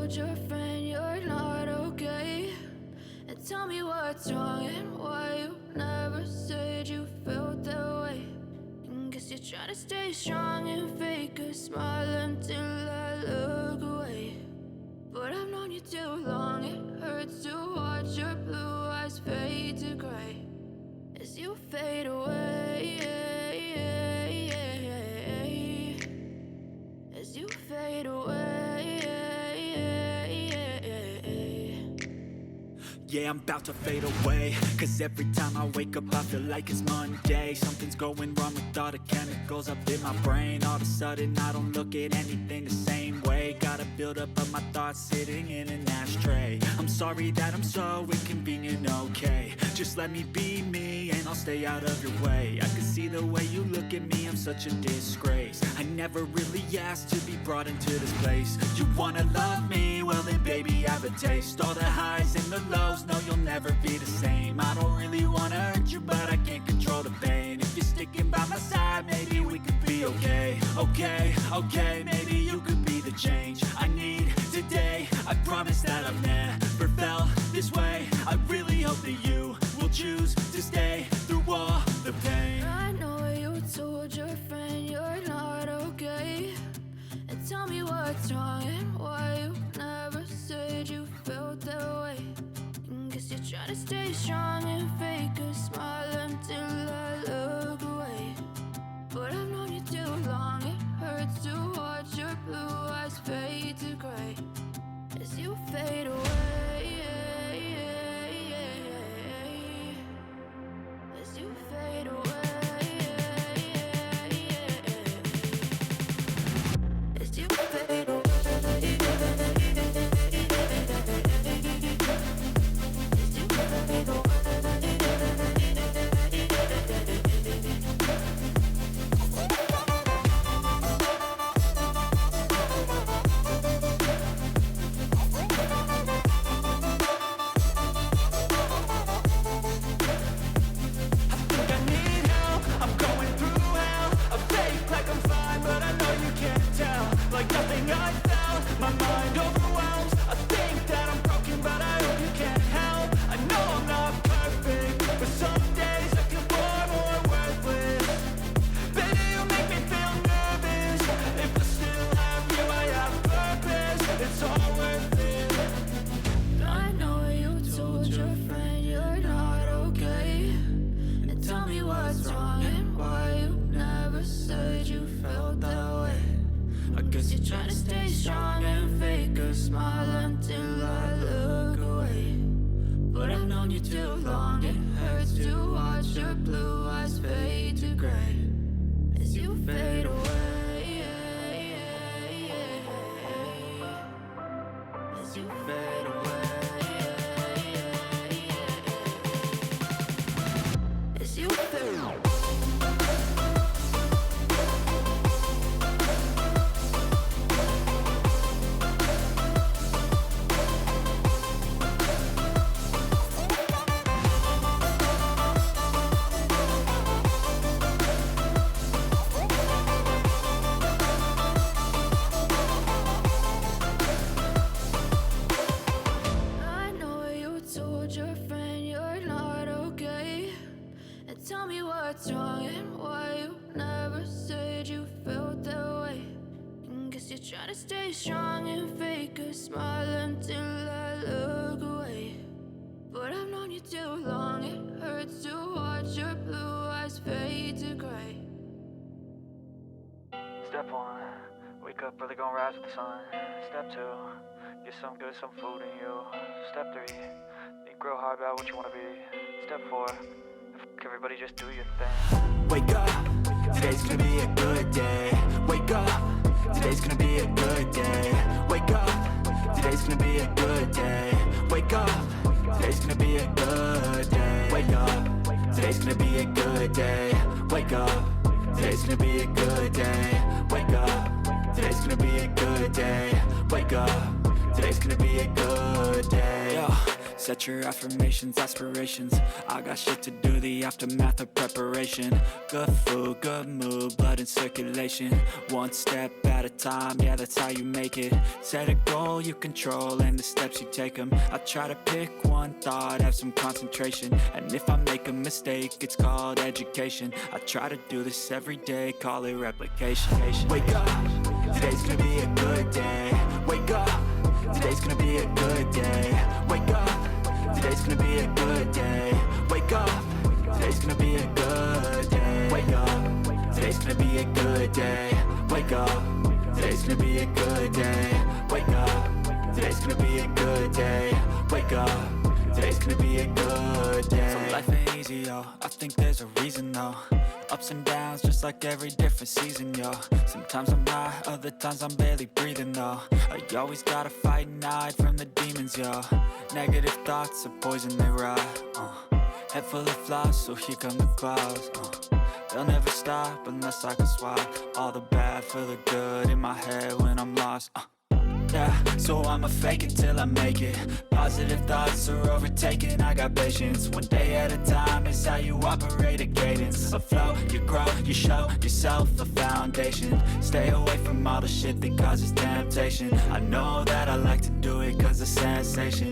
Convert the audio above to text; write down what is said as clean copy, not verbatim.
told your friend you're not okay? And tell me what's wrong and why you never said you felt that way. And guess you're trying to stay strong and fake a smile until I look away. But I've known you too long, it hurts to watch your blue eyes fade to gray as you fade away, as you fade away. Yeah, I'm about to fade away, cause every time I wake up I feel like it's Monday. Something's going wrong with all the chemicals up in my brain. All of a sudden I don't look at anything the same way. Got a buildup of my thoughts sitting in an ashtray. I'm sorry that I'm so inconvenient, okay? Just let me be me and I'll stay out of your way. I can see the way you look at me, I'm such a disgrace. I never really asked to be brought into this place. You wanna love me? Well then baby I have a taste. All the highs and the lows, no you'll never be the same. I don't really wanna hurt you but I can't control the pain. If you're sticking by my side maybe we could be okay. Okay, maybe you could be the change I need today. I promise that I've never felt this way. I really hope that you will choose to stay through all the pain. I know you told your friend you're not okay. And tell me what's wrong and why you never said you felt that way. And guess you're trying to stay strong and fake a smile until I look away. But I've known you too long, it hurts to watch your blue eyes fade to gray as you fade away, as you fade away, as you fade away. What's wrong and why you never said you felt that way. And guess you're trying to stay strong and fake a smile until I look away. But I've known you too long, it hurts to watch your blue eyes fade to gray. Step 1, wake up early, gonna rise with the sun. Step 2, get some good, some food in you. Step 3, think real hard about what you wanna be. Step 4, everybody just do your thing. Wake up, today's gonna be a good day. Wake up, today's gonna be a good day. Wake up, today's gonna be a good day. Wake up, today's gonna be a good day. Wake up, today's gonna be a good day. Wake up, today's gonna be a good day. Wake up, today's gonna be a good day. Wake up, today's gonna be a good day. Yo, Set your affirmations, aspirations. I got shit to do, the aftermath of preparation. Good food, good mood, blood in circulation. One step at a time, yeah, that's how you make it. Set a goal you control and the steps you take them. I try to pick one thought, have some concentration. And if I make a mistake, it's called education. I try to do this every day, call it replication. Wake up, today's gonna be a good day. Wake up, today's gonna be a good day. Wake up, today's gonna be a good day. Wake up, today's gonna be a good day. Wake up, today's gonna be a good day. Wake up, today's gonna be a good day. Wake up, today's gonna be a good day. Wake up, today's gonna be a good day. So life ain't easy, yo, I think there's a reason though. Ups and downs, just like every different season, yo. Sometimes I'm high, other times I'm barely breathing, though. I always gotta fight and hide from the demons, yo. Negative thoughts are poison, they rot. Head full of flies, so here come the clouds. They'll never stop unless I can swap all the bad for the good in my head when I'm lost. Yeah, so I'ma fake it till I make it. Positive thoughts are overtaken, I got patience. One day at a time is how you operate a cadence. A flow, you grow, you show yourself a foundation. Stay away from all the shit that causes temptation. I know that I like to do it cause it's sensation.